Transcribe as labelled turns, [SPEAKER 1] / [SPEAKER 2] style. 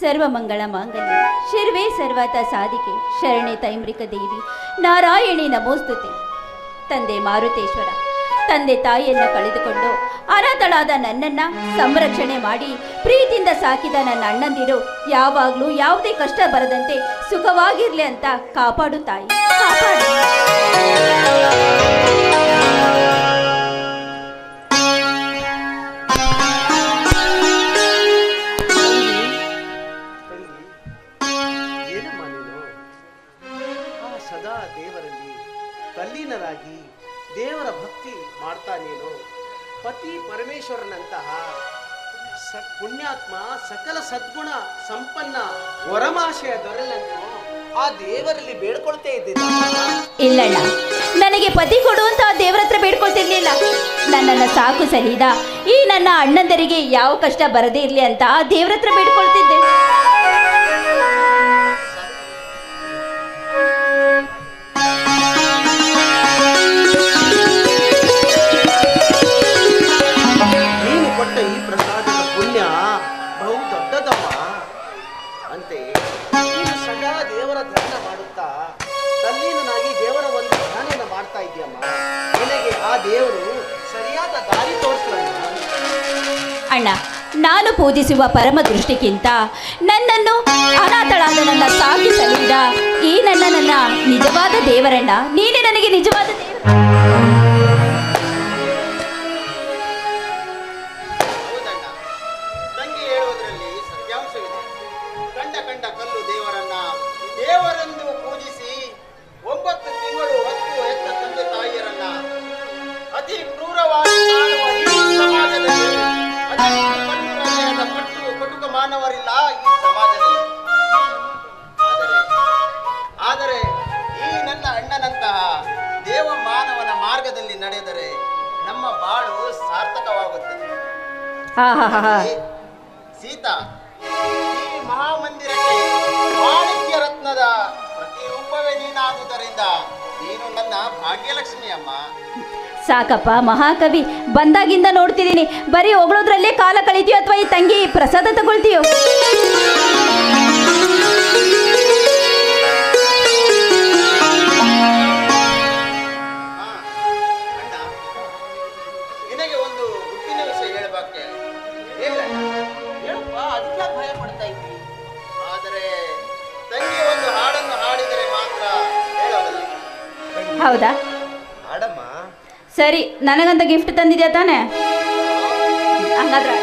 [SPEAKER 1] ಸರ್ವಮಂಗಳ ಮಾಂಗಲ್ಯ ಶಿರ್ವೇ ಸರ್ವತ ಸಾಧಿಕೆ ಶರಣೆ ತೈಮ್ರಿಕ ದೇವಿ ನಾರಾಯಣಿ ನಮೋಸ್ತುತೆ. ತಂದೆ ಮಾರುತೇಶ್ವರ, ತಂದೆ ತಾಯಿಯನ್ನು ಕಳೆದುಕೊಂಡು ಅನಾಥಳಾದ ನನ್ನನ್ನು ಸಂರಕ್ಷಣೆ ಮಾಡಿ ಪ್ರೀತಿಯಿಂದ ಸಾಕಿದ ನನ್ನ ಅಣ್ಣಂದಿರು ಯಾವಾಗಲೂ ಯಾವುದೇ ಕಷ್ಟ ಬರದಂತೆ ಸುಖವಾಗಿರಲಿ ಅಂತ ಕಾಪಾಡು ತಾಯಿ, ಕಾಪಾಡು.
[SPEAKER 2] ಸದಾ ದೇವರಲ್ಲಿ ತಲ್ಲೀನರಾಗಿ ದೇವರ ಭಕ್ತಿ ಮಾಡ್ತಾ ನೀನು ಪತಿ ಪರಮೇಶ್ವರನಂತಹ ಪುಣ್ಯಾತ್ಮ ಸಕಲ ಸದ್ಗುಣ ಸಂಪನ್ನ ವರಮಾಶಯ ದೊರೆಲನ್ನು ಆ ದೇವರಲ್ಲಿ ಬೇಡ್ಕೊಳ್ತೇ ಇದ್ದಿದ್ದ.
[SPEAKER 1] ಇಲ್ಲಣ್ಣ, ನನಗೆ ಪತಿ ಕೊಡುವಂತ ದೇವರ ಹತ್ರ ಬೇಡ್ಕೊಳ್ತಿರ್ಲಿಲ್ಲ. ನನ್ನನ್ನು ಸಾಕು ಸಲಿದ ಈ ನನ್ನ ಅಣ್ಣಂದರಿಗೆ ಯಾವ ಕಷ್ಟ ಬರದೇ ಇರ್ಲಿ ಅಂತ ಆ ದೇವರ ಹತ್ರ ಬೇಡ್ಕೊಳ್ತಿದ್ದೆ.
[SPEAKER 2] ಈ ಪ್ರಸಾದದ ಪುಣ್ಯ ಬಹು ದೊಡ್ಡದಮ್ಮ. ಅಂತೆ ನೀನು ಸದಾ ದೇವರ ಧ್ಯಾನ ಮಾಡುತ್ತಾ ತಲ್ಲೀನನಾಗಿ ದೇವರ ಒಂದು ಧ್ಯಾನವನ್ನು ಮಾಡ್ತಾ ಇದೆಯಮ್ಮ. ನಿನಗೆ ಆ ದೇವರು ಸರಿಯಾದ ದಾರಿ ತೋರಿಸಲ್ಲ.
[SPEAKER 1] ಅಣ್ಣ, ನಾನು ಪೂಜಿಸುವ ಪರಮ ದೃಷ್ಟಿಗಿಂತ ನನ್ನನ್ನು ಅನಾಥಳಾದ ನನ್ನ ಸಾಕಿ ಸಲಿದ ಈ ನನ್ನ ನಿಜವಾದ ದೇವರಣ್ಣ, ನೀನೇ ನನಗೆ ನಿಜವಾದ ದೇವರು.
[SPEAKER 2] ದೇವರೆಂದು ಪೂಜಿಸಿ 9 ತಿಂಗಳು ಹೊತ್ತು ಹೆತ್ತ ತಂದೆ ತಾಯಿಯರನ್ನ ಅತಿ ಕ್ರೂರವಾಗಿ ಕಾಣುವ ಈ ಸಮಾಜದಲ್ಲಿ ಕಟುಕ ಮಾನವರಿಲ್ಲ ಈ ಸಮಾಜದಲ್ಲಿ. ಆದರೆ ಈ ನನ್ನ ಅಣ್ಣನಂತಹ ದೇವ ಮಾನವನ ಮಾರ್ಗದಲ್ಲಿ ನಡೆದರೆ ನಮ್ಮ ಬಾಳು ಸಾರ್ಥಕವಾಗುತ್ತದೆ. ಸೀತಾ, ಈ ಮಹಾಮಂದಿರಕ್ಕೆ ಮಾಣಿಕ್ಯ ರತ್ನದ ಪ್ರತಿರೂಪವೇ ನೀನಾದುದರಿಂದ ನೀನು ನನ್ನ ಭಾಗ್ಯಲಕ್ಷ್ಮಿ ಅಮ್ಮ.
[SPEAKER 1] ಸಾಕಪ್ಪ ಮಹಾಕವಿ, ಬಂದಾಗಿಂದ ನೋಡ್ತಿದ್ದೀನಿ ಬರೀ ಹೊಗಳೋದ್ರಲ್ಲೇ ಕಾಲ ಕಳಿತೀಯೋ ಅಥವಾ ಈ ತಂಗಿ ಪ್ರಸಾದ ತಗೊಳ್ತೀಯೋ?
[SPEAKER 2] ನಿನಗೆ ಒಂದು ಹುಟ್ಟಿನ ವಿಷಯ ಹೇಳಬೇಕೆ? ಹೇಳಪ್ಪ, ಅದಕ್ಕೆ ಭಯ ಪಡ್ತಾ ಇದ್ವಿ. ಆದರೆ ತಂಗಿ ಒಂದು ಹಾಡನ್ನು ಹಾಡಿದರೆ ಮಾತ್ರ ಹೇಳೋದಲ್ಲ.
[SPEAKER 1] ಹೌದಾ?
[SPEAKER 2] ಹಾಡಮ್ಮ.
[SPEAKER 1] ಸರಿ, ನನಗಂತ ಗಿಫ್ಟ್ ತಂದಿದ್ಯಾ ತಾನೆ? ಹಂಗಾದ್ರೆ